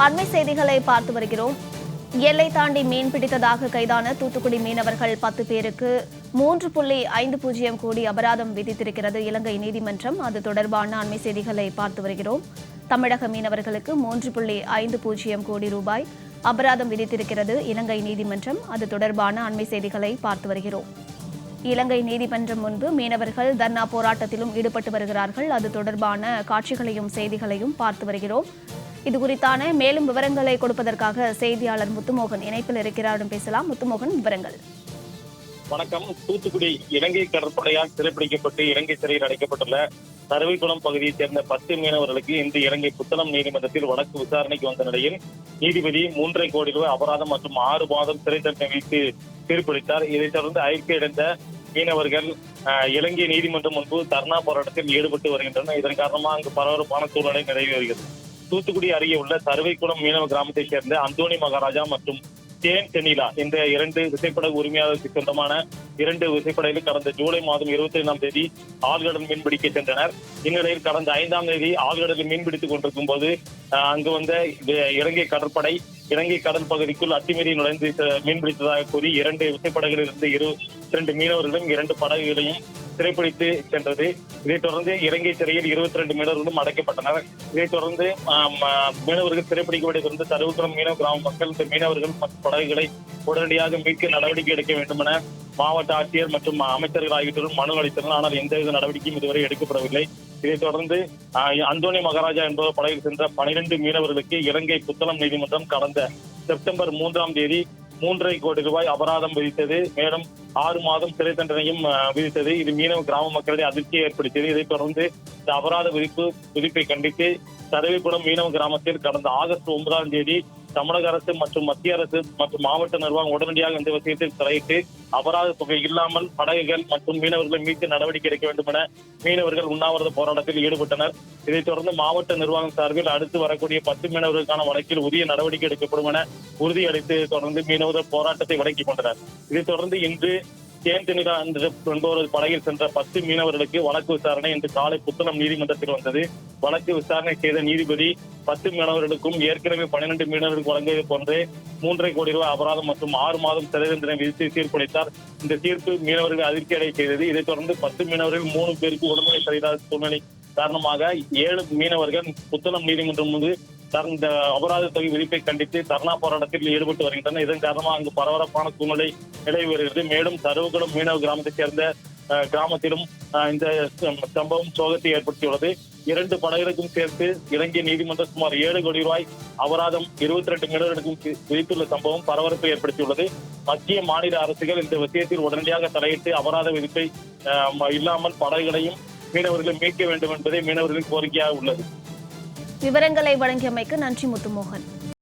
அண்மை செய்திகளை பார்த்து வருகிறோம். எல்லை தாண்டி மீன் பிடித்ததாக கைதான தூத்துக்குடி மீனவர்கள் 10 பேருக்கு 3.50 கோடி அபராதம் விதித்திருக்கிறது இலங்கை நீதிமன்றம். அது தொடர்பான அண்மை செய்திகளை பார்த்து வருகிறோம். தமிழக மீனவர்களுக்கு 3.50 கோடி ரூபாய் அபராதம் விதித்திருக்கிறது இலங்கை நீதிமன்றம். அது தொடர்பான அண்மை செய்திகளை பார்த்து வருகிறோம். இலங்கை நீதிமன்றம் முன்பு மீனவர்கள் தர்ணா போராட்டத்திலும் ஈடுபட்டு வருகிறார்கள். அது தொடர்பான காட்சிகளையும் செய்திகளையும் பார்த்து வருகிறோம். இது குறித்தான மேலும் விவரங்களை கொடுப்பதற்காக செய்தியாளர் முத்துமோகன் இணைப்பில் இருக்கிறார். பேசலாம். முத்துமோகன், விவரங்கள். வணக்கம். தூத்துக்குடி இலங்கை கடற்படையால் சிறைப்பிடிக்கப்பட்டு இலங்கை சிறையில் அடைக்கப்பட்டுள்ள தரவைக்குளம் பகுதியைச் சேர்ந்த 10 மீனவர்களுக்கு இன்று இலங்கை புத்தளம் நீதிமன்றத்தில் வழக்கு விசாரணைக்கு வந்த நிலையில் நீதிபதி 3.5 கோடி ரூபாய் அபராதம் மற்றும் 6 மாதம் சிறை தண்டனை விதித்து தீர்ப்பளித்தார். இதைத் தொடர்ந்து ஐக்கியடைந்த மீனவர்கள் இலங்கை நீதிமன்றம் முன்பு தர்ணா போராட்டத்தில் ஈடுபட்டு வருகின்றனர். இதன் காரணமாக அங்கு பரபரப்பான சூழ்நிலை நிலவி வருகிறது. தூத்துக்குடி அருகே உள்ள தருவைக்குளம் மீனவ கிராமத்தைச் சேர்ந்த அந்தோணி மகாராஜா மற்றும் தேன் தெனிலா என்ற 2 விசைப்படகு உரிமையாளருக்கு சொந்தமான 2 விசைப்படகுகள் கடந்த ஜூலை மாதம் 25ஆம் தேதி ஆழ்கடல் மீன்பிடிக்க சென்றனர். இந்நிலையில் கடந்த 5ஆம் தேதி ஆழ்கடலில் மீன்பிடித்துக் கொண்டிருக்கும் போது அங்கு வந்த இலங்கை கடற்படை இலங்கை கடல் பகுதிக்குள் அத்துமீறி நுழைந்து மீன்பிடித்ததாக கூறி 2 விசைப்படகுகளில் இருந்து 22 மீனவர்களும் 2 படகுகளையும் சிறைப்பிடித்து சென்றது. இதைத் தொடர்ந்து இலங்கை சிறையில் 22 மீனவர்களும் அடைக்கப்பட்டனர். இதைத் தொடர்ந்து மீனவர்கள் சிறைப்பிடிக்கப்பட்டிருந்த தருவுக்குளம் மீனவ கிராம மக்கள் இந்த மீனவர்கள் மற்றும் படகுகளை உடனடியாக மீட்க நடவடிக்கை எடுக்க வேண்டும் என மாவட்ட ஆட்சியர் மற்றும் அமைச்சர்கள் ஆகியோரும் மனு அளித்தனர். ஆனால் எந்தவித நடவடிக்கையும் இதுவரை எடுக்கப்படவில்லை. இதைத் தொடர்ந்து அந்தோணி மகாராஜா என்பவர் படகில் சென்ற 12 மீனவர்களுக்கு இலங்கை புத்தளம் நீதிமன்றம் கடந்த செப்டம்பர் 3ஆம் தேதி 3.5 கோடி ரூபாய் அபராதம் விதித்தது. மேலும் 6 மாதம் சிறை தண்டனையும் விதித்தது. இது மீனவ கிராம மக்களிடையே அதிர்ச்சியை ஏற்படுத்தியது. இதைத் தொடர்ந்து இந்த அபராத விதிப்பை கண்டித்து தரவைக்குளம் மீனவ கிராமத்தில் கடந்த ஆகஸ்ட் 9ஆம் தேதி தமிழக அரசு மற்றும் மத்திய அரசு மற்றும் மாவட்ட நிர்வாகம் உடனடியாக இந்த விஷயத்தில் தலையிட்டு அபராத தொகை இல்லாமல் படகுகள் மற்றும் மீனவர்களை மீட்க நடவடிக்கை எடுக்க வேண்டும் என மீனவர்கள் உண்ணாவிரத போராட்டத்தில் ஈடுபட்டனர். இதைத் தொடர்ந்து மாவட்ட நிர்வாகம் சார்பில் அடுத்து வரக்கூடிய 10 மீனவர்களுக்கான வழக்கில் உரிய நடவடிக்கை எடுக்கப்படும் என உறுதியளித்து தொடர்ந்து மீனவர்கள் போராட்டத்தை விலக்கிக் கொண்டனர். இதைத் தொடர்ந்து இன்று தேன் தெனிலா என்பவரது படகில் சென்ற 10 மீனவர்களுக்கு வழக்கு விசாரணை இன்று காலை புத்தளம் நீதிமன்றத்தில் வந்தது. வழக்கு விசாரணை செய்த நீதிபதி 10 மீனவர்களுக்கும் ஏற்கனவே 12 மீனவர்களுக்கு வழங்கியது போன்றே 3.5 கோடி ரூபாய் அபராதம் மற்றும் 6 மாதம் சிறை தண்டனை விதித்து தீர்ப்பளித்தார். இந்த தீர்ப்பு மீனவர்கள் அதிர்ச்சி அடைய செய்தது. இதைத் தொடர்ந்து 10 மீனவர்கள் 3 பேருக்கு உடனடி சரியில்லாத சூழ்நிலை காரணமாக 7 மீனவர்கள் புத்தளம் நீதிமன்றம் முன்பு இந்த அபராத தொகை விதிப்பை கண்டித்து தர்ணா போராட்டத்தில் ஈடுபட்டு வருகின்றனர். இதன் காரணமாக அங்கு பரபரப்பான சூழ்நிலை நிலவி வருகிறது. மேலும் தருவுக்குளம் மீனவ கிராமத்தைச் சேர்ந்த கிராமத்திலும் இந்த சம்பவம் சோகத்தை ஏற்படுத்தியுள்ளது. 2 படகுகளுக்கும் சேர்த்து இலங்கை நீதிமன்றம் சுமார் 7 கோடி ரூபாய் அபராதம் 22 மீனவர்களுக்கும் விதித்துள்ள சம்பவம் பரபரப்பை ஏற்படுத்தியுள்ளது. மத்திய மாநில அரசுகள் இந்த விஷயத்தில் உடனடியாக தலையிட்டு அபராத விதிப்பை இல்லாமல் படகுகளையும் மீனவர்களை மீட்க வேண்டும் என்பதே மீனவர்களின் கோரிக்கையாக உள்ளது. விவரங்களை வழங்கியமைக்கு நன்றி முத்துமோகன்.